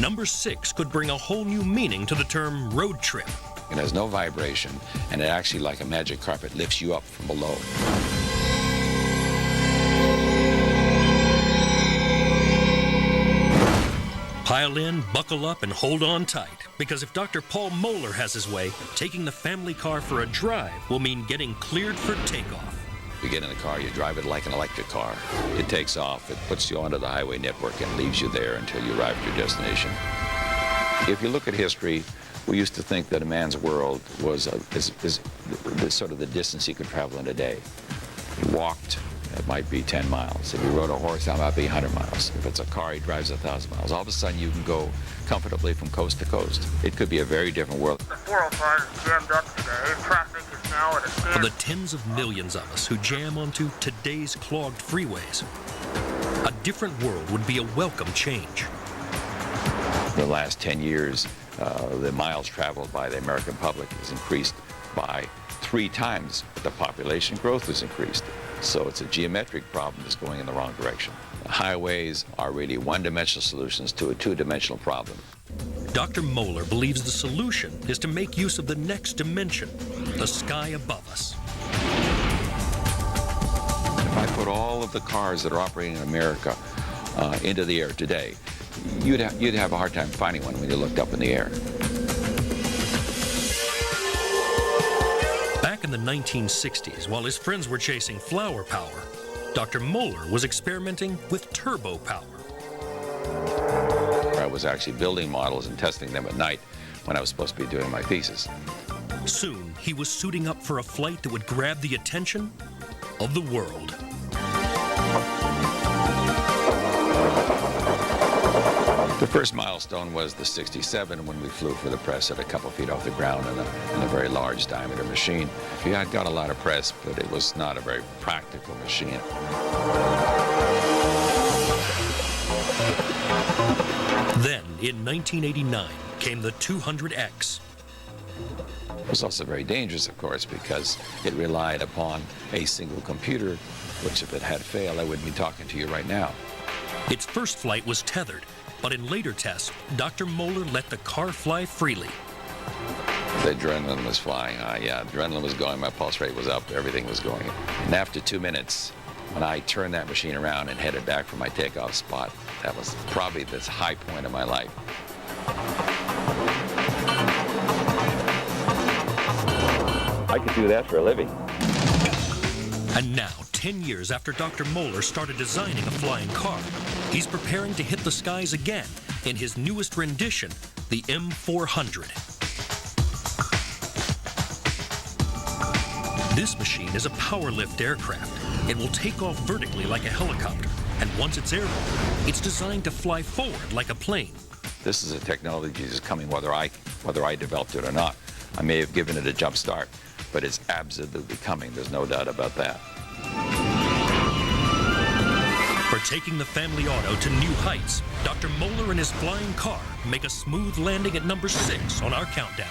Number 6 could bring a whole new meaning to the term road trip. It has no vibration, and it actually, like a magic carpet, lifts you up from below. Pile in, buckle up, and hold on tight, because if Dr. Paul Moeller has his way, taking the family car for a drive will mean getting cleared for takeoff. You get in the car, you drive it like an electric car. It takes off, it puts you onto the highway network and leaves you there until you arrive at your destination. If you look at history, we used to think that a man's world was is sort of the distance he could travel in a day. He walked, it might be 10 miles. If he rode a horse, that might be 100 miles. If it's a car, he drives 1,000 miles. All of a sudden, you can go comfortably from coast to coast. It could be a very different world. The 405 is jammed up today. Traffic is now at a standstill. For the tens of millions of us who jam onto today's clogged freeways, a different world would be a welcome change. In the last 10 years, the miles traveled by the American public has increased by 3 times what the population growth has increased. So it's a geometric problem that's going in the wrong direction. Highways are really one-dimensional solutions to a two-dimensional problem. Dr. Moeller believes the solution is to make use of the next dimension, the sky above us. If I put all of the cars that are operating in America into the air today, you'd have a hard time finding one when you looked up in the air. Back in the 1960s, while his friends were chasing flower power, Dr. Moeller was experimenting with turbo power. I was actually building models and testing them at night when I was supposed to be doing my thesis. Soon, he was suiting up for a flight that would grab the attention of the world. The first milestone was the 67 when we flew for the press at a couple feet off the ground in a very large diameter machine. Yeah, it got a lot of press, but it was not a very practical machine. Then, in 1989, came the 200X. It was also very dangerous, of course, because it relied upon a single computer, which if it had failed, I wouldn't be talking to you right now. Its first flight was tethered, but in later tests, Dr. Moeller let the car fly freely. The adrenaline was flying high, yeah. Adrenaline was going, my pulse rate was up, everything was going. And after 2 minutes, when I turned that machine around and headed back for my takeoff spot, that was probably the high point of my life. I could do that for a living. And now, 10 years after Dr. Moeller started designing a flying car, he's preparing to hit the skies again in his newest rendition, the M400. This machine is a power-lift aircraft. It will take off vertically like a helicopter, and once it's airborne, it's designed to fly forward like a plane. This is a technology that's coming whether I developed it or not. I may have given it a jump start, but it's absolutely coming. There's no doubt about that. For taking the family auto to new heights, Dr. Moeller and his flying car make a smooth landing at number 6 on our countdown.